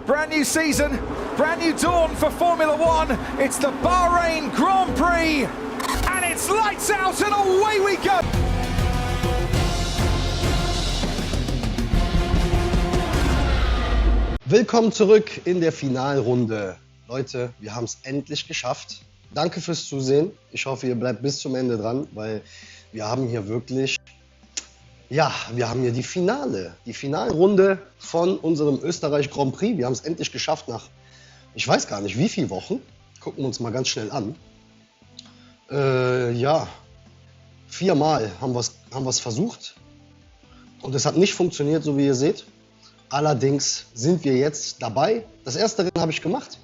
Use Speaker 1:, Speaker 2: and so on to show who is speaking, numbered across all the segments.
Speaker 1: Brand new season, brand new dawn for Formula One. It's the Bahrain Grand Prix, and it's lights out and away we go.
Speaker 2: Willkommen zurück in der Finalrunde. Leute, wir haben es endlich geschafft. Danke fürs Zusehen. Ich hoffe, ihr bleibt bis zum Ende dran, weil wir haben hier wirklich, wir haben hier die Finalrunde von unserem Österreich Grand Prix. Wir haben es endlich geschafft nach, ich weiß gar nicht wie viele Wochen. Gucken wir uns mal ganz schnell an. 4-mal haben wir es versucht und es hat nicht funktioniert, so wie ihr seht. Allerdings sind wir jetzt dabei. Das erste Rennen habe ich gemacht.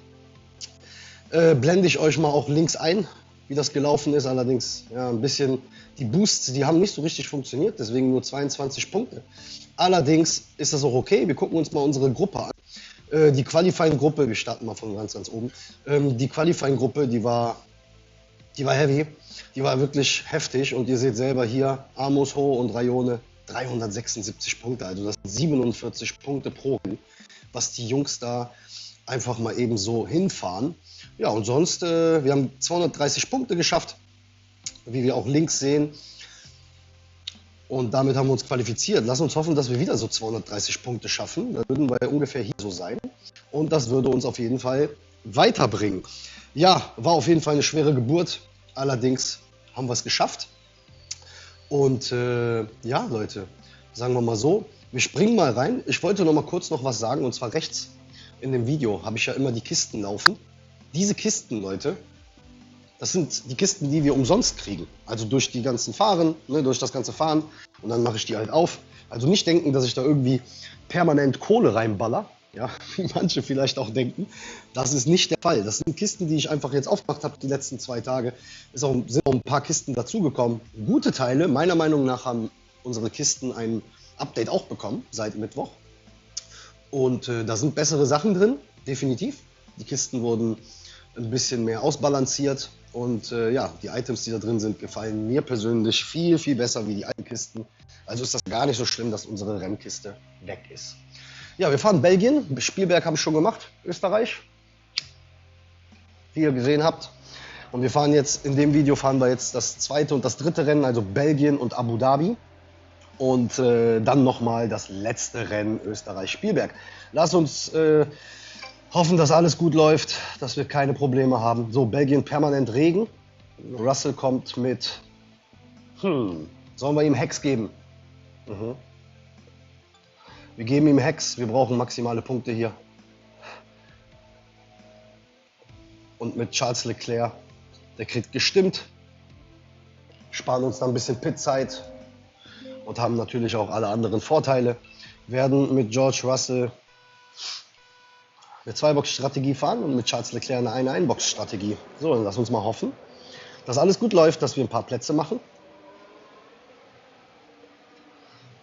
Speaker 2: Blende ich euch mal auch links ein, wie das gelaufen ist. Allerdings ein bisschen die Boosts, die haben nicht so richtig funktioniert, deswegen nur 22 Punkte. Allerdings ist das auch okay. Wir gucken uns mal unsere Gruppe an. Die Qualifying-Gruppe, wir starten mal von ganz oben. Die Qualifying-Gruppe, die war heavy, die war wirklich heftig und ihr seht selber hier Amos, Ho und Rayone 376 Punkte, also das sind 47 Punkte pro Rennen, was die Jungs da einfach mal eben so hinfahren. Ja, und sonst, wir haben 230 Punkte geschafft, wie wir auch links sehen. Und damit haben wir uns qualifiziert. Lass uns hoffen, dass wir wieder so 230 Punkte schaffen. Da würden wir ungefähr hier so sein. Und das würde uns auf jeden Fall weiterbringen. Ja, war auf jeden Fall eine schwere Geburt. Allerdings haben wir es geschafft. Und Leute, sagen wir mal so, wir springen mal rein. Ich wollte noch mal kurz was sagen, und zwar rechts in dem Video habe ich ja immer die Kisten laufen. Diese Kisten, Leute, das sind die Kisten, die wir umsonst kriegen. Also durch die ganzen Fahren, durch das ganze Fahren. Und dann mache ich die halt auf. Also nicht denken, dass ich da irgendwie permanent Kohle reinballer. Ja, wie manche vielleicht auch denken. Das ist nicht der Fall. Das sind Kisten, die ich einfach jetzt aufgemacht habe die letzten 2 Tage. Sind auch ein paar Kisten dazugekommen. Gute Teile. Meiner Meinung nach haben unsere Kisten ein Update auch bekommen seit Mittwoch. Und da sind bessere Sachen drin, definitiv. Die Kisten wurden ein bisschen mehr ausbalanciert. Und die Items, die da drin sind, gefallen mir persönlich viel, viel besser wie die alten Kisten. Also ist das gar nicht so schlimm, dass unsere Rennkiste weg ist. Ja, wir fahren Belgien. Spielberg habe ich schon gemacht. Österreich. Wie ihr gesehen habt. Und wir fahren jetzt, in dem Video fahren wir jetzt das zweite und das dritte Rennen, also Belgien und Abu Dhabi. Und dann nochmal das letzte Rennen Österreich-Spielberg. Lass uns hoffen, dass alles gut läuft, dass wir keine Probleme haben. So, Belgien permanent Regen. Russell kommt mit... Sollen wir ihm Hex geben? Wir geben ihm Hex. Wir brauchen maximale Punkte hier. Und mit Charles Leclerc, der kriegt gestimmt. Sparen uns dann ein bisschen Pitzeit. Und haben natürlich auch alle anderen Vorteile. Werden mit George Russell eine 2-Box-Strategie fahren und mit Charles Leclerc eine 1-Box-Strategie. So, dann lass uns mal hoffen, dass alles gut läuft, dass wir ein paar Plätze machen.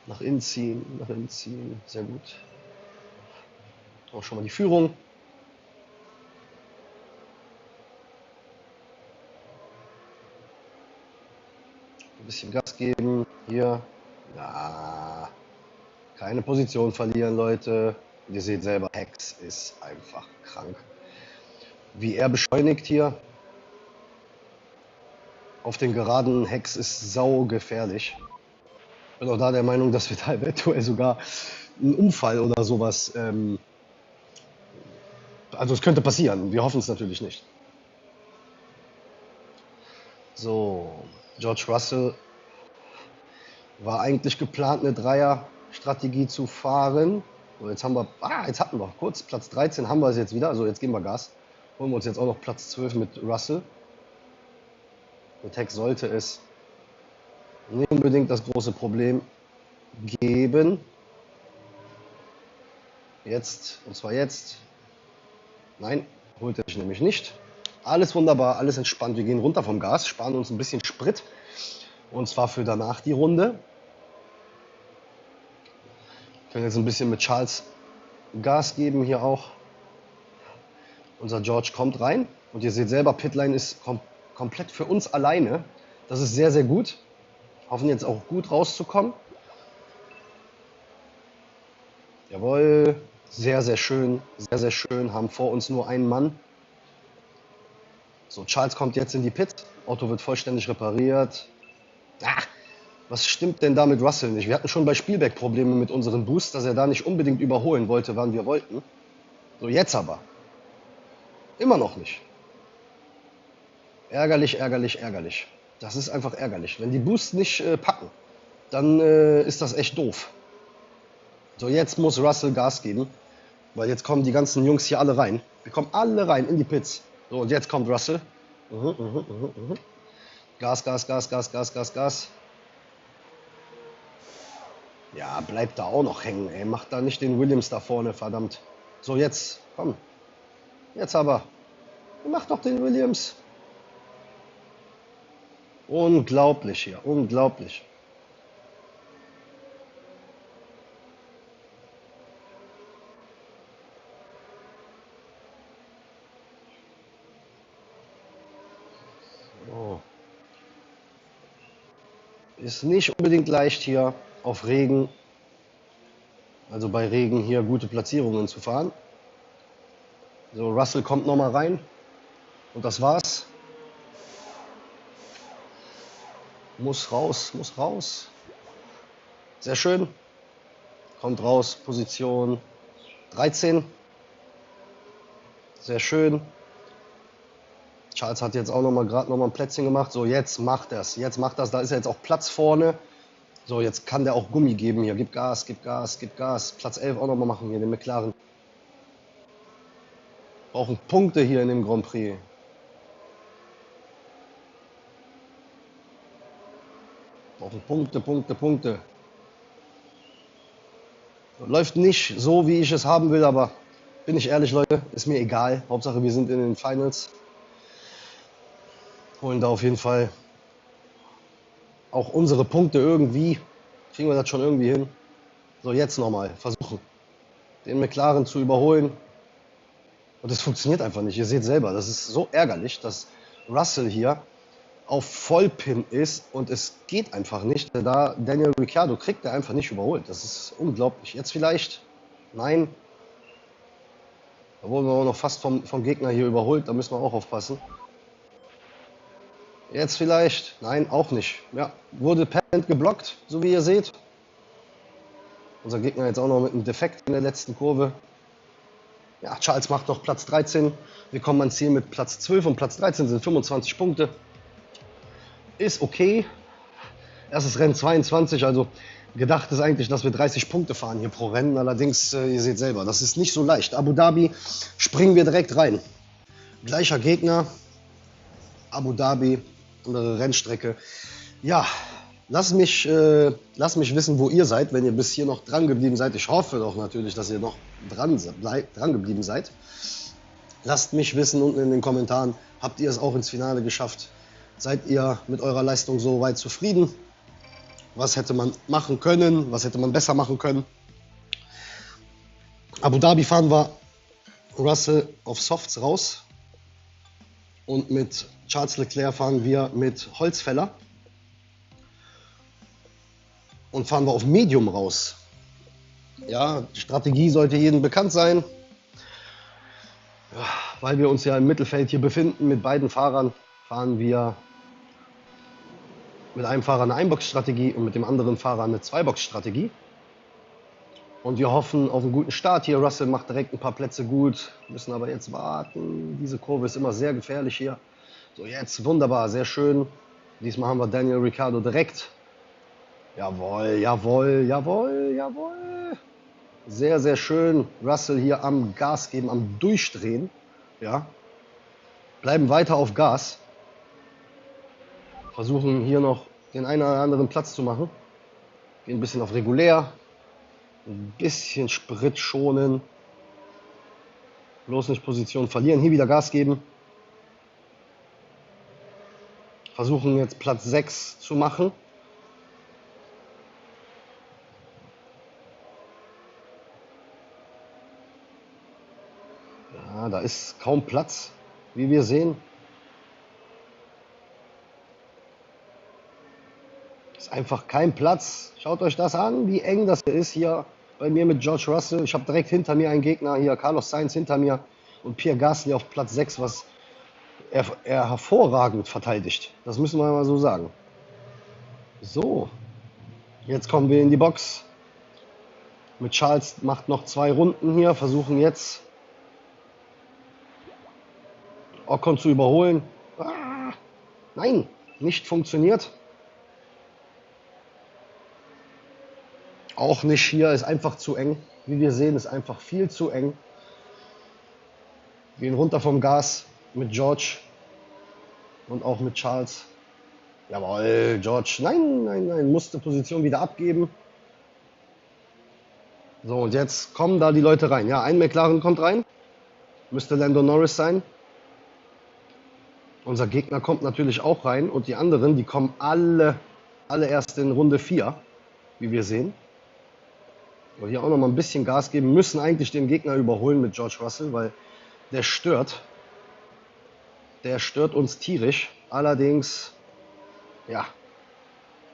Speaker 2: Nach innen ziehen, sehr gut. Auch schon mal die Führung. Ein bisschen Gas geben, hier. Ja, keine Position verlieren, Leute. Und ihr seht selber, Hex ist einfach krank. Wie er beschleunigt hier auf den geraden, Hex ist saugefährlich. Ich bin auch da der Meinung, dass wir da eventuell sogar einen Unfall oder sowas, also es könnte passieren, wir hoffen es natürlich nicht. So, George Russell war eigentlich geplant, eine 3er-Strategie zu fahren. So, jetzt hatten wir kurz Platz 13, haben wir es jetzt wieder, also jetzt geben wir Gas. Holen wir uns jetzt auch noch Platz 12 mit Russell. Mit Hex sollte es nicht unbedingt das große Problem geben. Jetzt, und zwar jetzt. Nein, holt er sich nämlich nicht. Alles wunderbar, alles entspannt. Wir gehen runter vom Gas, sparen uns ein bisschen Sprit. Und zwar für danach die Runde. Wir können jetzt ein bisschen mit Charles Gas geben hier auch. Unser George kommt rein. Und ihr seht selber, Pitline ist komplett für uns alleine. Das ist sehr, sehr gut. Hoffen jetzt auch gut rauszukommen. Jawohl. Sehr, sehr schön, sehr, sehr schön. Haben vor uns nur einen Mann. So, Charles kommt jetzt in die Pit. Auto wird vollständig repariert. Ah, was stimmt denn da mit Russell nicht? Wir hatten schon bei Spielberg Probleme mit unseren Boosts, dass er da nicht unbedingt überholen wollte, wann wir wollten. So, jetzt aber. Immer noch nicht. Ärgerlich, ärgerlich, ärgerlich. Das ist einfach ärgerlich. Wenn die Boosts nicht packen, dann ist das echt doof. So, jetzt muss Russell Gas geben, weil jetzt kommen die ganzen Jungs hier alle rein. Wir kommen alle rein in die Pits. So, und jetzt kommt Russell. Gas, Gas, Gas, Gas, Gas, Gas, Gas. Ja, bleibt da auch noch hängen, ey. Macht da nicht den Williams da vorne, verdammt. So, jetzt, komm. Jetzt aber. Mach doch den Williams. Unglaublich hier, unglaublich. Oh. Ist nicht unbedingt leicht hier auf Regen, also bei Regen hier gute Platzierungen zu fahren. So, Russell kommt nochmal rein und das war's. Muss raus, muss raus. Sehr schön. Kommt raus, Position 13. Sehr schön. Charles hat jetzt auch gerade noch mal ein Plätzchen gemacht. So, jetzt macht er es. Jetzt macht das. Da ist ja jetzt auch Platz vorne. So, jetzt kann der auch Gummi geben hier. Gib Gas, gib Gas, gib Gas. Platz 11 auch noch mal machen hier, den McLaren. Brauchen Punkte hier in dem Grand Prix. Brauchen Punkte, Punkte, Punkte. Läuft nicht so, wie ich es haben will, aber bin ich ehrlich, Leute, ist mir egal. Hauptsache, wir sind in den Finals. Holen da auf jeden Fall auch unsere Punkte irgendwie. Kriegen wir das schon irgendwie hin. So, jetzt nochmal versuchen, den McLaren zu überholen. Und das funktioniert einfach nicht. Ihr seht selber, das ist so ärgerlich, dass Russell hier auf Vollpin ist und es geht einfach nicht. Da Daniel Ricciardo kriegt er einfach nicht überholt. Das ist unglaublich. Jetzt vielleicht? Nein. Da wurden wir auch noch fast vom Gegner hier überholt. Da müssen wir auch aufpassen. Jetzt vielleicht? Nein, auch nicht. Ja, wurde permanent geblockt, so wie ihr seht. Unser Gegner jetzt auch noch mit einem Defekt in der letzten Kurve. Ja, Charles macht noch Platz 13. Wir kommen ans Ziel mit Platz 12 und Platz 13 sind 25 Punkte. Ist okay. Erstes Rennen 22, also gedacht ist eigentlich, dass wir 30 Punkte fahren hier pro Rennen. Allerdings, ihr seht selber, das ist nicht so leicht. Abu Dhabi springen wir direkt rein. Gleicher Gegner. Abu Dhabi, andere Rennstrecke. Ja, lasst mich wissen, wo ihr seid, wenn ihr bis hier noch dran geblieben seid. Ich hoffe doch natürlich, dass ihr noch dran geblieben seid. Lasst mich wissen unten in den Kommentaren, habt ihr es auch ins Finale geschafft? Seid ihr mit eurer Leistung so weit zufrieden? Was hätte man machen können? Was hätte man besser machen können? Abu Dhabi fahren wir Russell auf Softs raus. Und mit Charles Leclerc fahren wir mit Holzfäller. Und fahren wir auf Medium raus. Ja, die Strategie sollte jedem bekannt sein. Ja, weil wir uns ja im Mittelfeld hier befinden mit beiden Fahrern, fahren wir mit einem Fahrer eine Einbox-Strategie und mit dem anderen Fahrer eine Zweibox-Strategie. Und wir hoffen auf einen guten Start hier. Russell macht direkt ein paar Plätze gut, müssen aber jetzt warten. Diese Kurve ist immer sehr gefährlich hier. So, jetzt wunderbar, sehr schön. Diesmal haben wir Daniel Ricciardo direkt. Jawohl, jawohl, jawohl, jawohl. Sehr, sehr schön. Russell hier am Gas geben, am Durchdrehen. Ja. Bleiben weiter auf Gas. Versuchen hier noch den einen oder anderen Platz zu machen. Gehen ein bisschen auf regulär. Ein bisschen Sprit schonen. Bloß nicht Position verlieren. Hier wieder Gas geben. Versuchen jetzt Platz 6 zu machen. Ja, da ist kaum Platz, wie wir sehen. Ist einfach kein Platz. Schaut euch das an, wie eng das ist hier bei mir mit George Russell. Ich habe direkt hinter mir einen Gegner, hier Carlos Sainz hinter mir und Pierre Gasly auf Platz 6, was er hervorragend verteidigt. Das müssen wir mal so sagen. So, jetzt kommen wir in die Box. Mit Charles macht noch 2 Runden hier, versuchen jetzt Ocon zu überholen. Ah, nein, nicht funktioniert. Auch nicht hier, ist einfach zu eng. Wie wir sehen, ist einfach viel zu eng. Gehen runter vom Gas mit George und auch mit Charles. Jawohl, George, nein, nein, nein, musste Position wieder abgeben. So, und jetzt kommen da die Leute rein. Ja, ein McLaren kommt rein. Müsste Lando Norris sein. Unser Gegner kommt natürlich auch rein. Und die anderen, die kommen alle erst in Runde 4, wie wir sehen. Und hier auch noch mal ein bisschen Gas geben. Müssen eigentlich den Gegner überholen mit George Russell, weil der stört. Der stört uns tierisch. Allerdings, ja,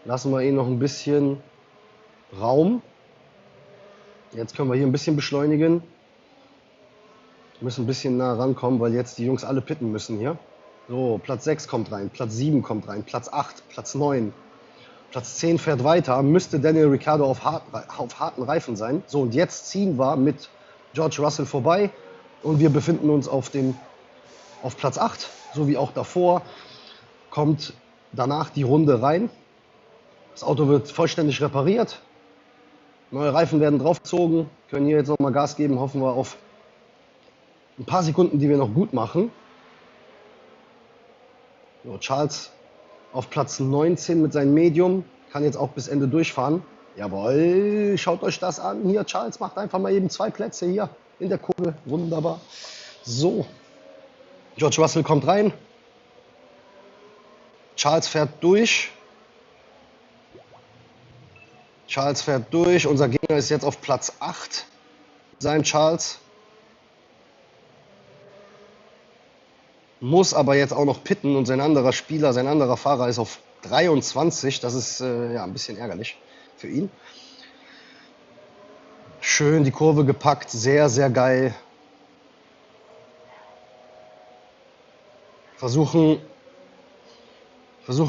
Speaker 2: lassen wir ihn noch ein bisschen Raum. Jetzt können wir hier ein bisschen beschleunigen. Müssen ein bisschen nah rankommen, weil jetzt die Jungs alle pitten müssen hier. So, Platz 6 kommt rein, Platz 7 kommt rein, Platz 8, Platz 9. Platz 10 fährt weiter, müsste Daniel Ricciardo auf harten Reifen sein. So, und jetzt ziehen wir mit George Russell vorbei und wir befinden uns auf Platz 8, so wie auch davor. Kommt danach die Runde rein. Das Auto wird vollständig repariert. Neue Reifen werden draufgezogen. Können hier jetzt nochmal Gas geben. Hoffen wir auf ein paar Sekunden, die wir noch gut machen. So, Charles auf Platz 19 mit seinem Medium. Kann jetzt auch bis Ende durchfahren. Jawohl, schaut euch das an. Hier, Charles macht einfach mal eben 2 Plätze hier in der Kurve. Wunderbar. So, George Russell kommt rein. Charles fährt durch. Charles fährt durch. Unser Gegner ist jetzt auf Platz 8. Sein Charles. Muss aber jetzt auch noch pitten und sein anderer Spieler, sein anderer Fahrer ist auf 23. Das ist ja ein bisschen ärgerlich für ihn. Schön die Kurve gepackt. Sehr, sehr geil. Versuchen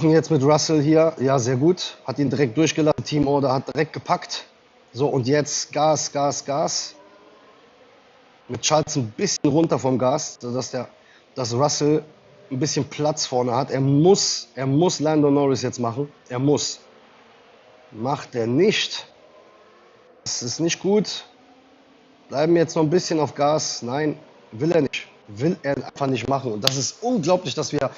Speaker 2: jetzt mit Russell hier, ja sehr gut, hat ihn direkt durchgelassen, Team Order hat direkt gepackt. So, und jetzt Gas, Gas, Gas. Mit Charles ein bisschen runter vom Gas, sodass Russell ein bisschen Platz vorne hat. Er muss Lando Norris jetzt machen, er muss. Macht er nicht. Das ist nicht gut. Bleiben jetzt noch ein bisschen auf Gas. Nein, will er nicht. Will er einfach nicht machen. Und das ist unglaublich, dass wir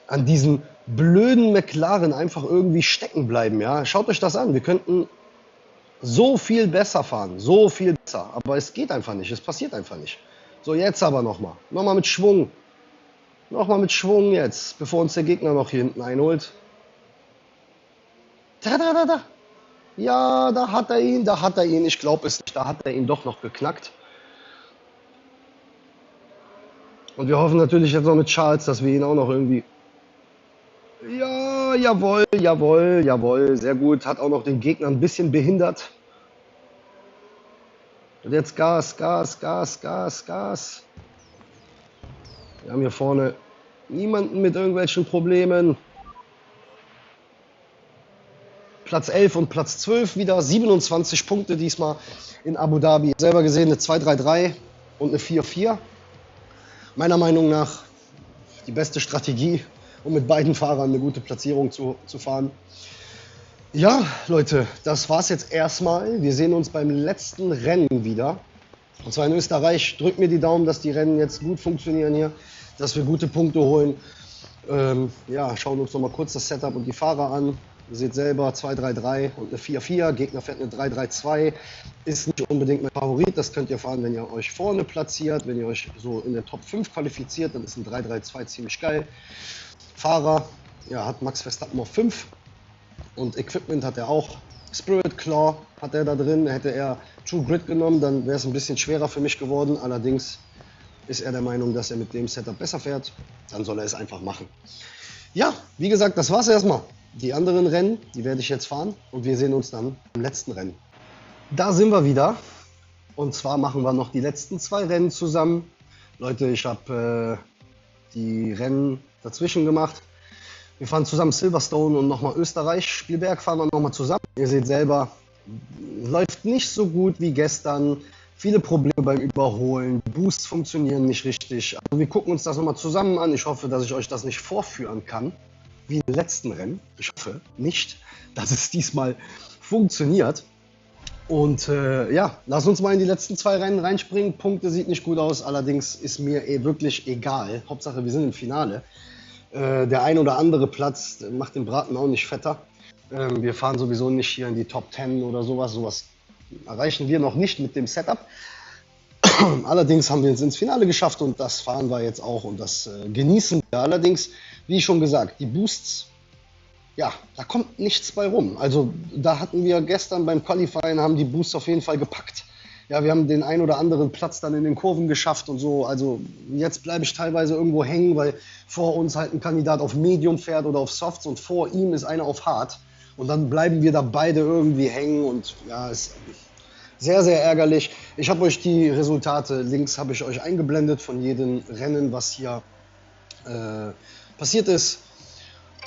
Speaker 2: an diesen blöden McLaren einfach irgendwie stecken bleiben. Ja? Schaut euch das an. Wir könnten so viel besser fahren. So viel besser. Aber es geht einfach nicht. Es passiert einfach nicht. So, jetzt aber nochmal. Nochmal mit Schwung. Nochmal mit Schwung jetzt, bevor uns der Gegner noch hier hinten einholt. Da. Ja, da hat er ihn. Ich glaube es nicht. Da hat er ihn doch noch geknackt. Und wir hoffen natürlich jetzt noch mit Charles, dass wir ihn auch noch irgendwie... Ja, jawohl, sehr gut. Hat auch noch den Gegner ein bisschen behindert. Und jetzt Gas. Wir haben hier vorne niemanden mit irgendwelchen Problemen. Platz 11 und Platz 12 wieder. 27 Punkte diesmal in Abu Dhabi. Selber gesehen eine 2-3-3 und eine 4-4. Meiner Meinung nach die beste Strategie, um mit beiden Fahrern eine gute Platzierung zu fahren. Ja, Leute, das war's jetzt erstmal. Wir sehen uns beim letzten Rennen wieder. Und zwar in Österreich. Drückt mir die Daumen, dass die Rennen jetzt gut funktionieren hier, dass wir gute Punkte holen. Ja, schauen uns noch mal kurz das Setup und die Fahrer an. Ihr seht selber 2-3-3 und eine 4-4. Gegner fährt eine 3-3-2. Ist nicht unbedingt mein Favorit. Das könnt ihr fahren, wenn ihr euch vorne platziert. Wenn ihr euch so in der Top 5 qualifiziert, dann ist ein 3-3-2 ziemlich geil. Fahrer, ja, hat Max Verstappen auf 5. Und Equipment hat er auch. Spirit Claw hat er da drin. Hätte er True Grid genommen, dann wäre es ein bisschen schwerer für mich geworden. Allerdings ist er der Meinung, dass er mit dem Setup besser fährt. Dann soll er es einfach machen. Ja, wie gesagt, das war's erstmal. Die anderen Rennen, die werde ich jetzt fahren und wir sehen uns dann im letzten Rennen. Da sind wir wieder. Und zwar machen wir noch die letzten 2 Rennen zusammen. Leute, ich habe die Rennen dazwischen gemacht. Wir fahren zusammen Silverstone und nochmal Österreich. Spielberg fahren wir nochmal zusammen. Ihr seht selber, läuft nicht so gut wie gestern. Viele Probleme beim Überholen. Boosts funktionieren nicht richtig. Also wir gucken uns das nochmal zusammen an. Ich hoffe, dass ich euch das nicht vorführen kann, wie im letzten Rennen. Ich hoffe nicht, dass es diesmal funktioniert. Und ja, lass uns mal in die letzten 2 Rennen reinspringen. Punkte sieht nicht gut aus, allerdings ist mir wirklich egal. Hauptsache, wir sind im Finale. Der ein oder andere Platz macht den Braten auch nicht fetter. Wir fahren sowieso nicht hier in die Top 10 oder sowas. Sowas erreichen wir noch nicht mit dem Setup. Allerdings haben wir es ins Finale geschafft und das fahren wir jetzt auch und das genießen wir. Allerdings, wie schon gesagt, die Boosts, ja, da kommt nichts bei rum. Also da hatten wir gestern beim Qualifying, haben die Boosts auf jeden Fall gepackt. Ja, wir haben den ein oder anderen Platz dann in den Kurven geschafft und so. Also jetzt bleibe ich teilweise irgendwo hängen, weil vor uns halt ein Kandidat auf Medium fährt oder auf Softs und vor ihm ist einer auf Hard. Und dann bleiben wir da beide irgendwie hängen und ja, ist sehr, sehr ärgerlich. Ich habe euch die Resultate, links habe ich euch eingeblendet von jedem Rennen, was hier passiert ist.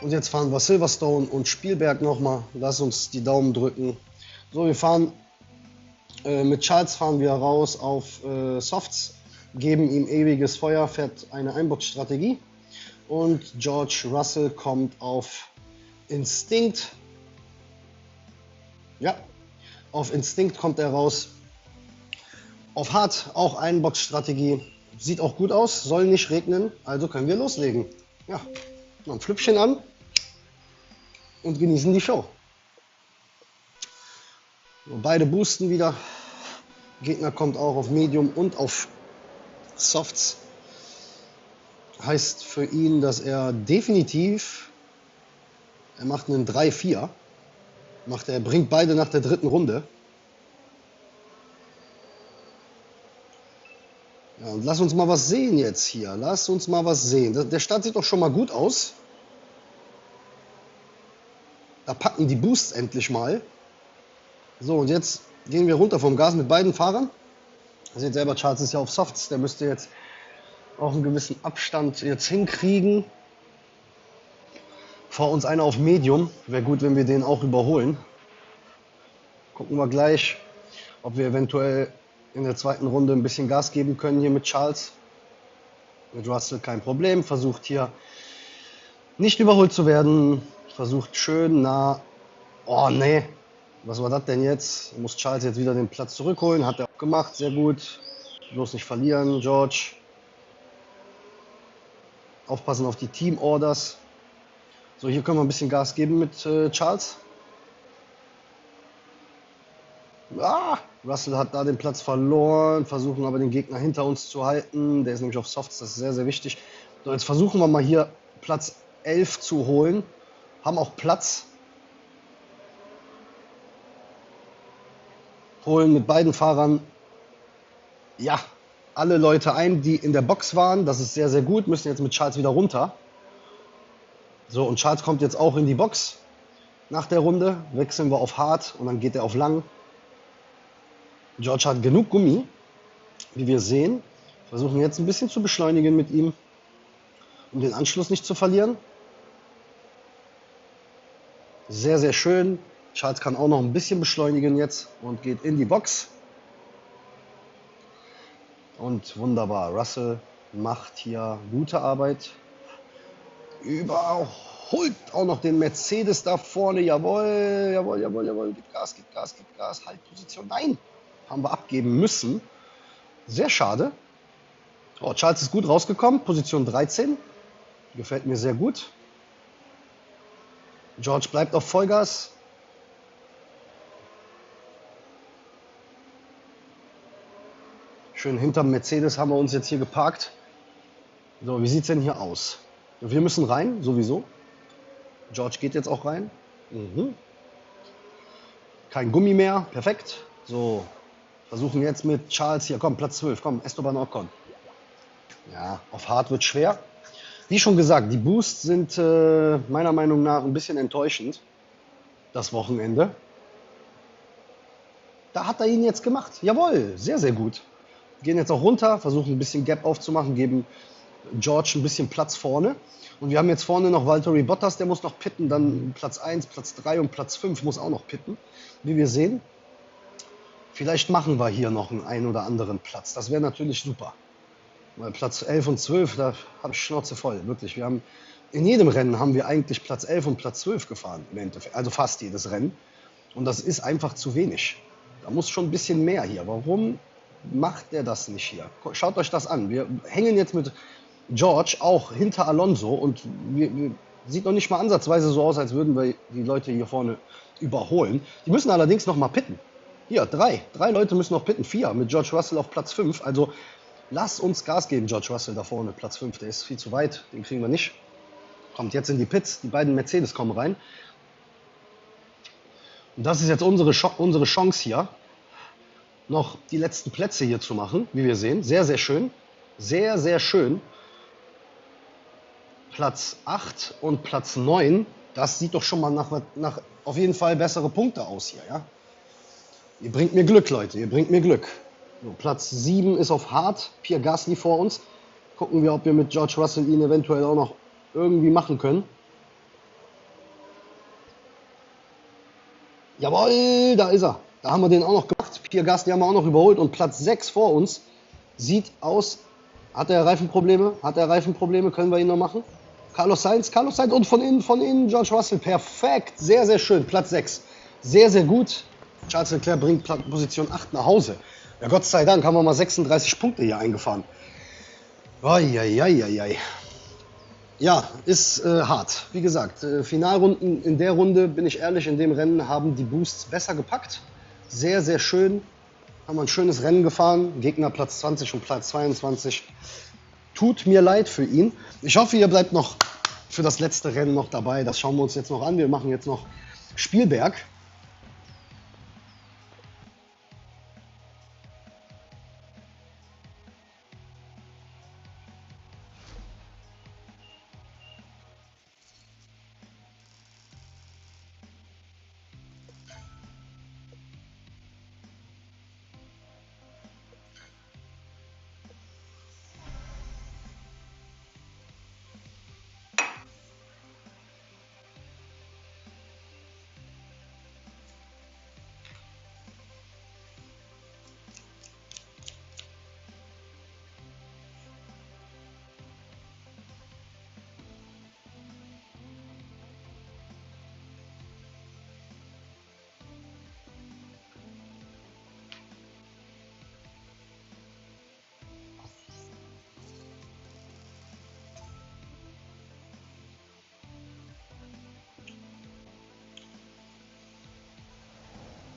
Speaker 2: Und jetzt fahren wir Silverstone und Spielberg nochmal. Lass uns die Daumen drücken. So, wir fahren mit Charles fahren wir raus auf Softs, geben ihm ewiges Feuer, fährt eine Einbox-Strategie. Und George Russell kommt auf Instinct. Ja, auf Instinct kommt er raus. Auf Hard auch Einbox-Strategie. Sieht auch gut aus, soll nicht regnen, also können wir loslegen. Ja, noch ein Flüppchen an und genießen die Show. Beide boosten wieder. Gegner kommt auch auf Medium und auf Softs. Heißt für ihn, dass er definitiv, er macht einen 3-4. Er bringt beide nach der 3. Runde. Ja, und lass uns mal was sehen jetzt hier. Lass uns mal was sehen. Der Start sieht doch schon mal gut aus. Da packen die Boosts endlich mal. So, und jetzt gehen wir runter vom Gas mit beiden Fahrern. Ihr seht selber, Charles ist ja auf Softs. Der müsste jetzt auch einen gewissen Abstand jetzt hinkriegen. Vor uns einer auf Medium. Wäre gut, wenn wir den auch überholen. Gucken wir gleich, ob wir eventuell in der 2. Runde ein bisschen Gas geben können hier mit Charles. Mit Russell kein Problem. Versucht hier nicht überholt zu werden. Versucht schön nah. Oh nee. Was war das denn jetzt? Muss Charles jetzt wieder den Platz zurückholen. Hat er auch gemacht. Sehr gut. Bloß nicht verlieren, George. Aufpassen auf die Team-Orders. So, hier können wir ein bisschen Gas geben mit Charles. Ah, Russell hat da den Platz verloren. Versuchen aber den Gegner hinter uns zu halten. Der ist nämlich auf Softs. Das ist sehr, sehr wichtig. So, jetzt versuchen wir mal hier Platz 11 zu holen. Haben auch Platz. Holen mit beiden Fahrern, ja, alle Leute ein, die in der Box waren. Das ist sehr, sehr gut. Müssen jetzt mit Charles wieder runter. So, und Charles kommt jetzt auch in die Box. Nach der Runde wechseln wir auf Hard und dann geht er auf Lang. George hat genug Gummi, wie wir sehen. Versuchen jetzt ein bisschen zu beschleunigen mit ihm, um den Anschluss nicht zu verlieren. Sehr, sehr schön. Charles kann auch noch ein bisschen beschleunigen jetzt und geht in die Box. Und wunderbar, Russell macht hier gute Arbeit. Überholt auch noch den Mercedes da vorne. Jawohl, jawohl, jawohl, jawohl. Gib Gas, gib Gas, gib Gas. Halt Position. Nein, haben wir abgeben müssen. Sehr schade. Oh, Charles ist gut rausgekommen. Position 13. Gefällt mir sehr gut. George bleibt auf Vollgas. Schön hinterm Mercedes haben wir uns jetzt hier geparkt. So, wie sieht es denn hier aus? Wir müssen rein, sowieso. George geht jetzt auch rein. Kein Gummi mehr, perfekt. So, versuchen jetzt mit Charles hier, komm, Platz 12, komm, Esteban Ocon. Ja, auf Hard wird schwer. Wie schon gesagt, die Boosts sind meiner Meinung nach ein bisschen enttäuschend. Das Wochenende. Da hat er ihn jetzt gemacht. Jawohl, sehr, sehr gut. Gehen jetzt auch runter, versuchen ein bisschen Gap aufzumachen, geben George ein bisschen Platz vorne. Und wir haben jetzt vorne noch Valtteri Bottas, der muss noch pitten. Dann Platz 1, Platz 3 und Platz 5 muss auch noch pitten. Wie wir sehen, vielleicht machen wir hier noch einen oder anderen Platz. Das wäre natürlich super. Weil Platz 11 und 12, da habe ich Schnauze voll. Wirklich, wir haben in jedem Rennen haben wir eigentlich Platz 11 und Platz 12 gefahren im Endeffekt. Also fast jedes Rennen. Und das ist einfach zu wenig. Da muss schon ein bisschen mehr hier. Warum macht der das nicht hier? Schaut euch das an. Wir hängen jetzt mit George auch hinter Alonso und sieht noch nicht mal ansatzweise so aus, als würden wir die Leute hier vorne überholen. Die müssen allerdings noch mal pitten. Hier, drei Leute müssen noch pitten. 4 mit George Russell auf Platz 5. Also lass uns Gas geben, George Russell da vorne, Platz 5. Der ist viel zu weit, den kriegen wir nicht. Kommt jetzt in die Pits, die beiden Mercedes kommen rein. Und das ist jetzt unsere Chance hier, noch die letzten Plätze hier zu machen, wie wir sehen. Sehr, sehr schön. Sehr, sehr schön. Platz 8 und Platz 9, das sieht doch schon mal nach auf jeden Fall bessere Punkte aus hier, ja. Ihr bringt mir Glück, Leute, ihr bringt mir Glück. So, Platz 7 ist auf Hart, Pierre Gasly vor uns. Gucken wir, ob wir mit George Russell ihn eventuell auch noch irgendwie machen können. Jawohl, da ist er. Da haben wir den auch noch gemacht. Pierre Gasly haben wir auch noch überholt. Und Platz 6 vor uns sieht aus... Hat er Reifenprobleme? Können wir ihn noch machen? Carlos Sainz und von innen George Russell. Perfekt, sehr, sehr schön. Platz 6. Sehr, sehr gut. Charles Leclerc bringt Position 8 nach Hause. Ja, Gott sei Dank haben wir mal 36 Punkte hier eingefahren. Eieieiei. Ja, ist hart. Wie gesagt, Finalrunden in der Runde, bin ich ehrlich, in dem Rennen haben die Boosts besser gepackt. Sehr, sehr schön. Haben wir ein schönes Rennen gefahren. Gegner Platz 20 und Platz 22. Tut mir leid für ihn. Ich hoffe, ihr bleibt noch für das letzte Rennen noch dabei. Das schauen wir uns jetzt noch an. Wir machen jetzt noch Spielberg.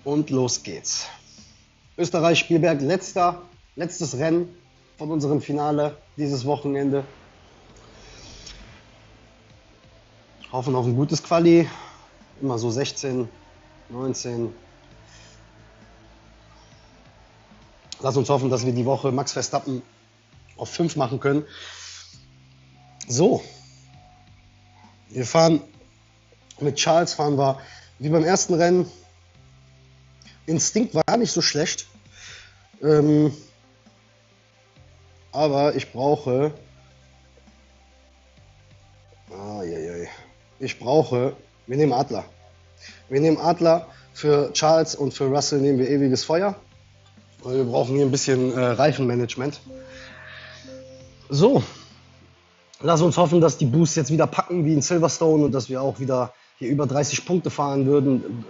Speaker 2: Und los geht's. Österreich, Spielberg, letztes Rennen von unserem Finale dieses Wochenende. Hoffen auf ein gutes Quali. Immer so 16, 19. Lass uns hoffen, dass wir die Woche Max Verstappen auf 5 machen können. So. Wir fahren mit Charles, fahren wir wie beim ersten Rennen. Instinkt war nicht so schlecht, aber ich brauche, wir nehmen Adler. Wir nehmen Adler, für Charles und für Russell nehmen wir ewiges Feuer. Und wir brauchen hier ein bisschen Reifenmanagement. So, lass uns hoffen, dass die Boosts jetzt wieder packen wie in Silverstone und dass wir auch wieder hier über 30 Punkte fahren würden.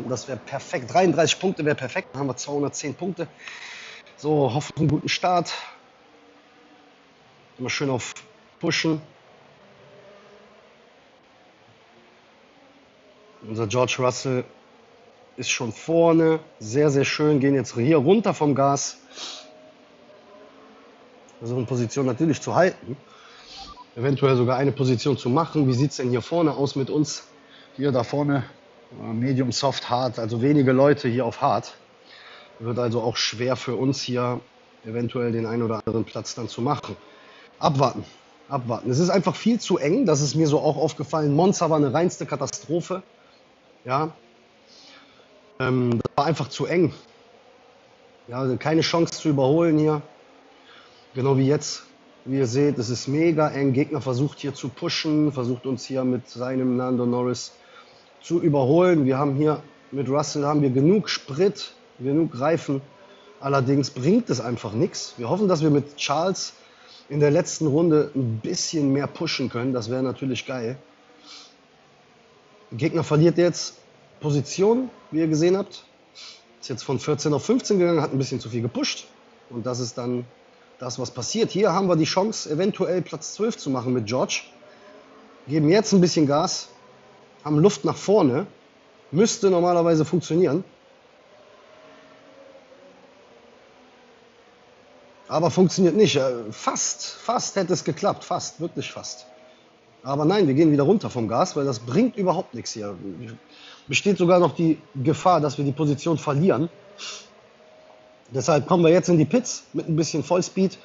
Speaker 2: Das wäre perfekt. 33 Punkte wäre perfekt. Dann haben wir 210 Punkte. So, hoffen auf einen guten Start. Immer schön auf Pushen. Unser George Russell ist schon vorne. Sehr, sehr schön. Gehen jetzt hier runter vom Gas. Versuchen Position natürlich zu halten. Eventuell sogar eine Position zu machen. Wie sieht es denn hier vorne aus mit uns? Hier da vorne, Medium, Soft, Hard, also wenige Leute hier auf Hard. Wird also auch schwer für uns hier eventuell den einen oder anderen Platz dann zu machen. Abwarten, abwarten. Es ist einfach viel zu eng, das ist mir so auch aufgefallen. Monza war eine reinste Katastrophe. Ja, das war einfach zu eng. Ja, also keine Chance zu überholen hier. Genau wie jetzt. Wie ihr seht, es ist mega eng. Gegner versucht hier zu pushen, versucht uns hier mit seinem Lando Norris zu überholen. Wir haben hier mit Russell haben wir genug Sprit, genug Reifen. Allerdings bringt es einfach nichts. Wir hoffen, dass wir mit Charles in der letzten Runde ein bisschen mehr pushen können. Das wäre natürlich geil. Der Gegner verliert jetzt Position, wie ihr gesehen habt. Ist jetzt von 14 auf 15 gegangen, hat ein bisschen zu viel gepusht. Und das ist dann das, was passiert. Hier haben wir die Chance, eventuell Platz 12 zu machen mit George. Geben jetzt ein bisschen Gas, haben Luft nach vorne. Müsste normalerweise funktionieren. Aber funktioniert nicht. Fast hätte es geklappt. Fast, wirklich fast. Aber nein, wir gehen wieder runter vom Gas, weil das bringt überhaupt nichts hier. Besteht sogar noch die Gefahr, dass wir die Position verlieren. Deshalb kommen wir jetzt in die Pits mit ein bisschen Vollspeed.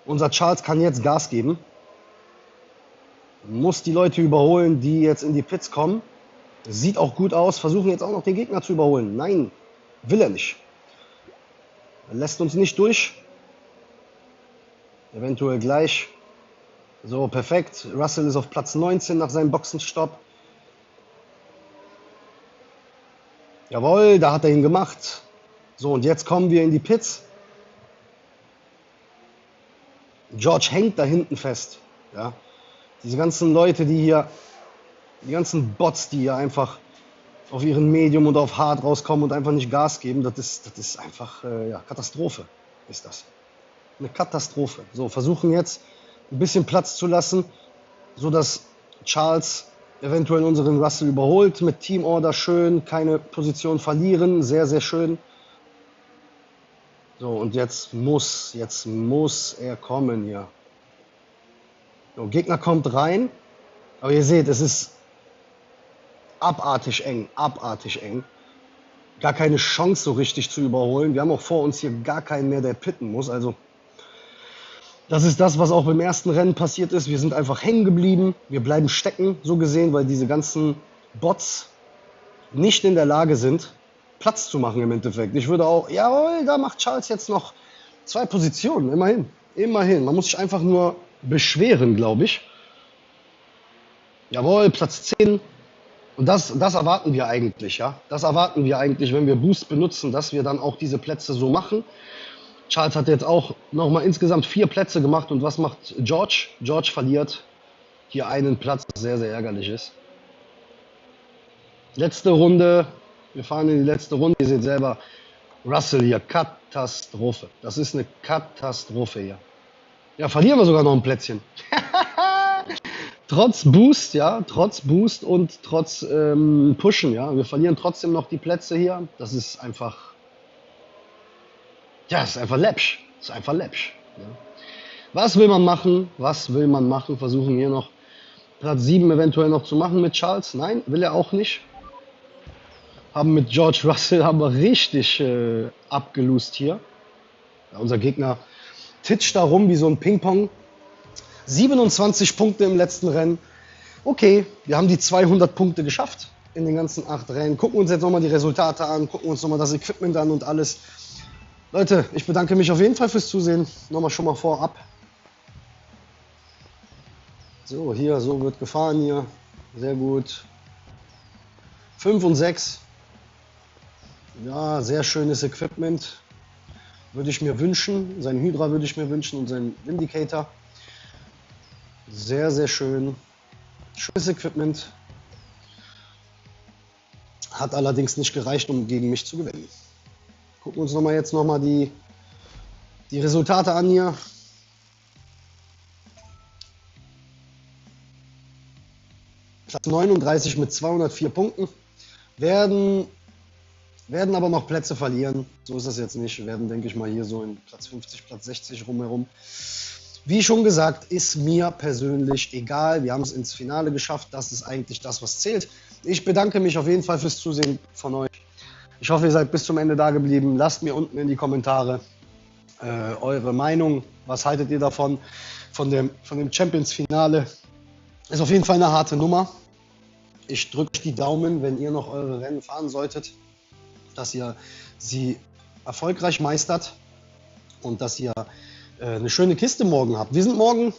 Speaker 2: Unser Charles kann jetzt Gas geben. Muss die Leute überholen, die jetzt in die Pits kommen. Sieht auch gut aus. Versuchen jetzt auch noch den Gegner zu überholen. Nein, will er nicht. Er lässt uns nicht durch. Eventuell gleich. So, perfekt. Russell ist auf Platz 19 nach seinem Boxenstopp. Jawohl, da hat er ihn gemacht. So, und jetzt kommen wir in die Pits. George hängt da hinten fest. Ja. Diese ganzen Leute, die ganzen Bots, die hier einfach auf ihren Medium und auf Hard rauskommen und einfach nicht Gas geben, das ist einfach Katastrophe, ist das. Eine Katastrophe. So, versuchen jetzt ein bisschen Platz zu lassen, sodass Charles eventuell unseren Russell überholt. Mit Teamorder schön, keine Position verlieren, sehr, sehr schön. So, und jetzt muss er kommen hier. So, Gegner kommt rein, aber ihr seht, es ist abartig eng. Gar keine Chance so richtig zu überholen. Wir haben auch vor uns hier gar keinen mehr, der pitten muss. Also das ist das, was auch beim ersten Rennen passiert ist. Wir sind einfach hängen geblieben. Wir bleiben stecken, so gesehen, weil diese ganzen Bots nicht in der Lage sind, Platz zu machen im Endeffekt. Ich würde auch, jawohl, da macht Charles jetzt noch 2 Positionen, immerhin. Immerhin. Man muss sich einfach nur beschweren, glaube ich. Jawohl, Platz 10. Und das erwarten wir eigentlich, ja. Das erwarten wir eigentlich, wenn wir Boost benutzen, dass wir dann auch diese Plätze so machen. Charles hat jetzt auch nochmal insgesamt 4 Plätze gemacht. Und was macht George? George verliert hier einen Platz, was sehr, sehr ärgerlich ist. Letzte Runde. Wir fahren in die letzte Runde. Ihr seht selber, Russell hier, Katastrophe. Das ist eine Katastrophe hier. Ja, verlieren wir sogar noch ein Plätzchen. Trotz Boost, ja, trotz Boost und trotz Pushen, ja. Wir verlieren trotzdem noch die Plätze hier. Das ist einfach, ja, ist einfach läppsch. Ist einfach läppsch. Ja. Was will man machen? Was will man machen? Versuchen hier noch Platz 7 eventuell noch zu machen mit Charles. Nein, will er auch nicht. Haben mit George Russell haben wir richtig abgelost hier. Ja, unser Gegner titscht da rum wie so ein Ping-Pong. 27 Punkte im letzten Rennen. Okay, wir haben die 200 Punkte geschafft in den ganzen 8 Rennen. Gucken uns jetzt nochmal die Resultate an, gucken uns nochmal das Equipment an und alles. Leute, ich bedanke mich auf jeden Fall fürs Zusehen. Nochmal schon mal vorab. So, hier, so wird gefahren hier. Sehr gut. 5 und 6. Ja, sehr schönes Equipment. Würde ich mir wünschen. Sein Hydra würde ich mir wünschen und sein Vindicator. Sehr, sehr schön. Schönes Equipment. Hat allerdings nicht gereicht, um gegen mich zu gewinnen. Gucken uns jetzt nochmal die Resultate an hier. Platz 39 mit 204 Punkten. Werden aber noch Plätze verlieren. So ist das jetzt nicht. Wir werden, denke ich mal, hier so in Platz 50, Platz 60 rumherum. Wie schon gesagt, ist mir persönlich egal. Wir haben es ins Finale geschafft. Das ist eigentlich das, was zählt. Ich bedanke mich auf jeden Fall fürs Zusehen von euch. Ich hoffe, ihr seid bis zum Ende da geblieben. Lasst mir unten in die Kommentare eure Meinung. Was haltet ihr davon? Von dem Champions-Finale. Ist auf jeden Fall eine harte Nummer. Ich drücke die Daumen, wenn ihr noch eure Rennen fahren solltet, dass ihr sie erfolgreich meistert und dass ihr eine schöne Kiste morgen habt. Wir sind morgen,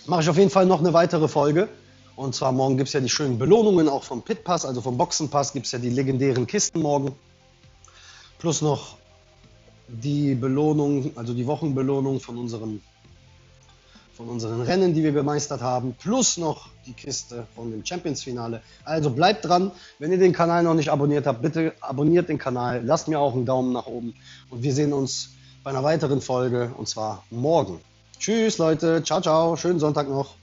Speaker 2: mache ich auf jeden Fall noch eine weitere Folge. Und zwar morgen gibt es ja die schönen Belohnungen, auch vom Pitpass, also vom Boxenpass gibt es ja die legendären Kisten morgen. Plus noch die Belohnung, also die Wochenbelohnung von unseren Rennen, die wir gemeistert haben, plus noch die Kiste von dem Champions-Finale. Also bleibt dran, wenn ihr den Kanal noch nicht abonniert habt, bitte abonniert den Kanal, lasst mir auch einen Daumen nach oben und wir sehen uns bei einer weiteren Folge und zwar morgen. Tschüss Leute, ciao, ciao, schönen Sonntag noch.